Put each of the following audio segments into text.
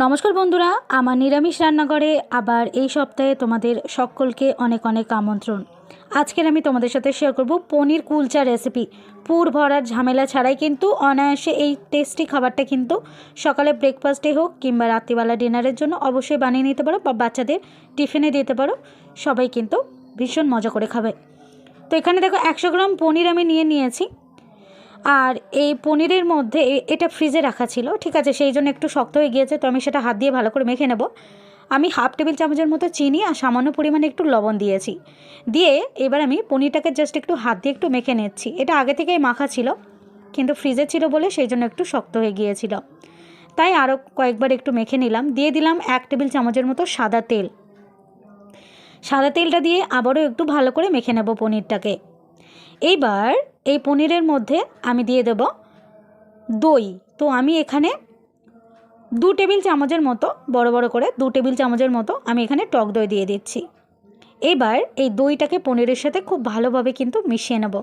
নমস্কার বন্ধুরা, আমার নিরামিষ রান্নাঘরে আবার এই সপ্তাহে তোমাদের সকলকে অনেক অনেক আমন্ত্রণ। আজকের আমি তোমাদের সাথে শেয়ার করব পনির কুলচা রেসিপি। পুর ভরার ঝামেলা ছাড়াই কিন্তু অনায়াসে এই টেস্টি খাবারটা কিন্তু সকালে ব্রেকফাস্টে হোক কিংবা রাত্রিবেলা ডিনারের জন্য অবশ্যই বানিয়ে নিতে পারো বা বাচ্চাদের টিফিনে দিতে পারো। সবাই কিন্তু ভীষণ মজা করে খাবে। তো এখানে দেখো 100 গ্রাম পনির আমি নিয়েছি। আর এই পনিরের মধ্যে এটা ফ্রিজে রাখা ছিল, ঠিক আছে, সেই জন্য একটু শক্ত হয়ে গিয়েছে। তো আমি সেটা হাত দিয়ে ভালো করে মেখে নেব। আমি হাফ টেবিল চামচের মতো চিনি আর সামান্য পরিমাণে একটু লবণ দিয়েছি। দিয়ে এবার আমি পনিরটাকে জাস্ট একটু হাত দিয়ে একটু মেখে নিচ্ছি। এটা আগে থেকেই মাখা ছিল, কিন্তু ফ্রিজে ছিল বলে সেই জন্য একটু শক্ত হয়ে গিয়েছিল, তাই আরও কয়েকবার একটু মেখে নিলাম। দিয়ে দিলাম 1 টেবিল চামচের মতো সাদা তেল। সাদা তেলটা দিয়ে আবারও একটু ভালো করে মেখে নেব পনিরটাকে। এইবার এই পনিরের মধ্যে আমি দিয়ে দেব দই। তো আমি এখানে 2 টেবিল চামচের মতো বড় বড় করে 2 টেবিল চামচের মতো আমি এখানে টক দই দিয়ে দিচ্ছি। এবার এই দইটাকে পনিরের সাথে খুব ভালোভাবে কিন্তু মিশিয়ে নেব।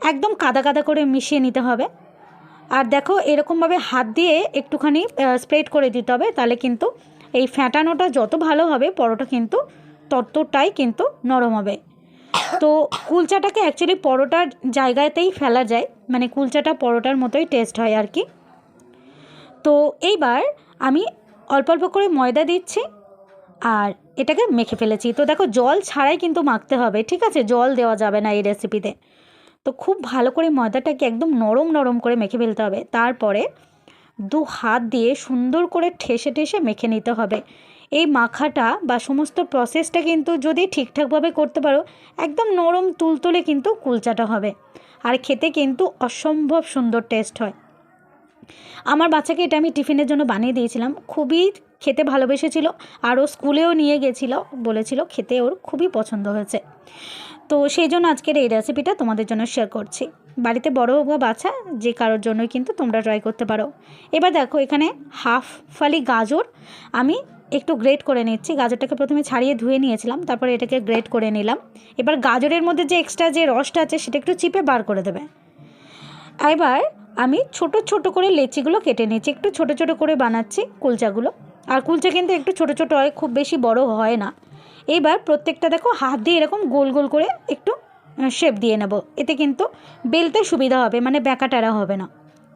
একদম কাদা কাদা করে মিশিয়ে নিতে হবে। আর দেখো এরকমভাবে হাত দিয়ে একটুখানি স্প্রেড করে দিতে হবে, তাহলে কিন্তু এই ফ্যাটানোটা যত ভালো হবে পরোটা কিন্তু ততটাই কিন্তু নরম হবে। তো কুলচাটাকে অ্যাকচুয়ালি পরোটার জায়গাতেই ফেলা যায়, মানে কুলচাটা পরোটার মতোই টেস্ট হয় আর কি। তো এইবার আমি অল্প অল্প করে ময়দা দিচ্ছি আর এটাকে মেখে ফেলেছি। তো দেখো জল ছাড়াই কিন্তু মাখতে হবে, ঠিক আছে, জল দেওয়া যাবে না এই রেসিপিতে। তো খুব ভালো করে ময়দাটাকে একদম নরম নরম করে মেখে ফেলতে হবে। তারপরে 2 হাত দিয়ে সুন্দর করে ঠেসে ঠেসে মেখে নিতে হবে। এই মাখাটা বা সমস্ত প্রসেসটা কিন্তু যদি ঠিকঠাকভাবে করতে পারো একদম নরম তুলতুলে কিন্তু কুলচাটা হবে, আর খেতে কিন্তু অসম্ভব সুন্দর টেস্ট হয়। আমার বাচ্চাকে এটা আমি টিফিনের জন্য বানিয়ে দিয়েছিলাম, খুবই খেতে ভালোবেসেছিল। আর ও স্কুলেও নিয়ে গেছিল, বলেছিল খেতে ওর খুবই পছন্দ হয়েছে। তো সেই জন্য আজকের এই রেসিপিটা তোমাদের জন্য শেয়ার করছি। বাড়িতে বড় হোক বা বাচ্চা, যে কারোর জন্যই কিন্তু তোমরা ট্রাই করতে পারো। এবার দেখো এখানে হাফ ফালি গাজর আমি একটু গ্রেট করে নিচ্ছি। গাজরটাকে প্রথমে ছাড়িয়ে ধুয়ে নিয়েছিলাম, তারপরে এটাকে গ্রেট করে নিলাম। এবার গাজরের মধ্যে যে এক্সট্রা যে রসটা আছে সেটা একটু চিপে বার করে দেবে। এবার আমি ছোট ছোট করে লেচিগুলো কেটে নিচ্ছি, একটু ছোট ছোট করে বানাচ্ছি কুলচাগুলো। আর কুলচা কিন্তু একটু ছোট ছোট হয়, খুব বেশি বড় হয় না। এইবার প্রত্যেকটা দেখো হাত দিয়ে এরকম গোল গোল করে একটু শেপ দিয়ে নেব, এতে কিন্তু বেলতে সুবিধা হবে, মানে ব্যাকাটারা হবে না।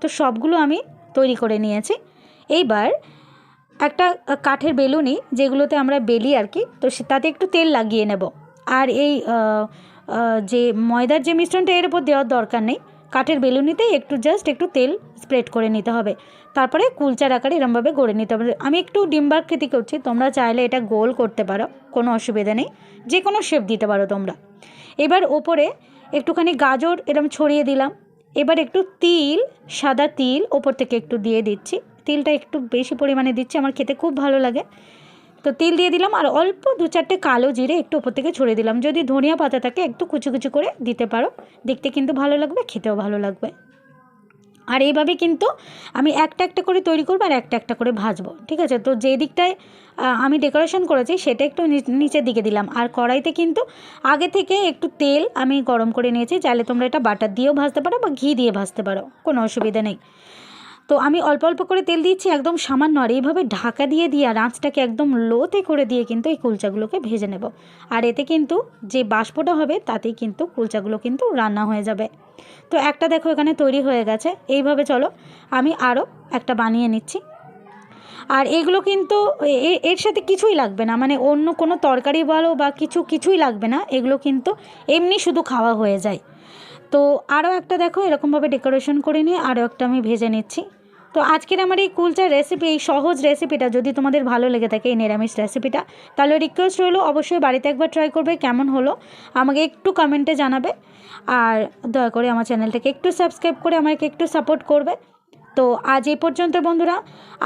তো সবগুলো আমি তৈরি করে নিয়েছি। এইবার একটা কাঠের বেলুনি, যেগুলোতে আমরা বেলি আর কি, তো তাতে একটু তেল লাগিয়ে নেব। আর এই যে ময়দার যে মিশ্রণটা এর উপর দেওয়ার দরকার নেই, কাঠের বেলুনিতেই একটু জাস্ট একটু তেল স্প্রেড করে নিতে হবে। তারপরে কুলচার আকারে এরমভাবে গড়ে নিতে হবে। আমি একটু ডিম্বাকৃতি করছি, তোমরা চাইলে এটা গোল করতে পারো, কোনো অসুবিধা নেই, যে কোনো শেপ দিতে পারো তোমরা। এবার ওপরে একটুখানি গাজর এরম ছড়িয়ে দিলাম। এবার একটু তিল, সাদা তিল ওপর থেকে একটু দিয়ে দিচ্ছি। তিলটা একটু বেশি পরিমাণে দিচ্ছি, আমার খেতে খুব ভালো লাগে। তো তিল দিয়ে দিলাম, আর অল্প 2-4টে কালো জিরে একটু ওপর থেকে ছড়িয়ে দিলাম। যদি ধনিয়া পাতা থাকে একটু কুচি কুচি করে দিতে পারো, দেখতে কিন্তু ভালো লাগবে, খেতেও ভালো লাগবে। আর এইভাবে কিন্তু আমি একটা একটা করে তৈরি করবো আর একটা একটা করে ভাজবো, ঠিক আছে। তো যে দিকটায় আমি ডেকোরেশন করেছি সেটা একটু নিচের দিকে দিলাম। আর কড়াইতে কিন্তু আগে থেকে একটু তেল আমি গরম করে নিয়েছি, চাইলে তোমরা এটা বাটার দিয়েও ভাজতে পারো বা ঘি দিয়ে ভাজতে পারো, কোনো অসুবিধা নেই। তো আমি অল্প অল্প করে তেল দিচ্ছি, একদম সামান্য। আর এইভাবে ঢাকা দিয়ে আর আঁচটাকে একদম লোতে করে দিয়ে কিন্তু এই কুলচাগুলোকে ভেজে নেব। আর এতে কিন্তু যে বাষ্পটা হবে তাতেই কিন্তু কুলচাগুলো কিন্তু রান্না হয়ে যাবে। তো একটা দেখো এখানে তৈরি হয়ে গেছে। এইভাবে চলো আমি আরও একটা বানিয়ে নিচ্ছি। আর এগুলো কিন্তু এর সাথে কিছুই লাগবে না, মানে অন্য কোনো তরকারি বলো বা কিছুই লাগবে না, এগুলো কিন্তু এমনি শুধু খাওয়া হয়ে যায়। তো আরও একটা দেখো এরকমভাবে ডেকোরেশন করে নিয়ে আরও একটা আমি ভেজে নিচ্ছি। তো আজকের আমার এই কুলচার রেসিপি, এই সহজ রেসিপিটা যদি তোমাদের ভালো লেগে থাকে, এই নিরামিষ রেসিপিটা, তাহলে রিকোয়েস্ট রইলো অবশ্যই বাড়িতে একবার ট্রাই করবে। কেমন হলো আমাকে একটু কমেন্টে জানাবে। আর দয়া করে আমার চ্যানেলটাকে একটু সাবস্ক্রাইব করে আমাকে একটু সাপোর্ট করবে। তো আজ এই পর্যন্ত বন্ধুরা,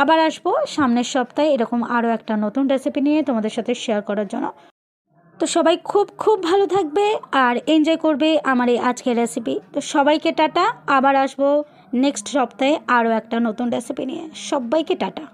আবার আসবো সামনের সপ্তাহে এরকম আরও একটা নতুন রেসিপি নিয়ে তোমাদের সাথে শেয়ার করার জন্য। তো সবাই খুব খুব ভালো থাকবে আর এনজয় করবে আমার এই আজকের রেসিপি। তো সবাইকে টাটা, আবার আসবো নেক্সট সপ্তাহে আরও একটা নতুন রেসিপি নিয়ে। সবাইকে টাটা।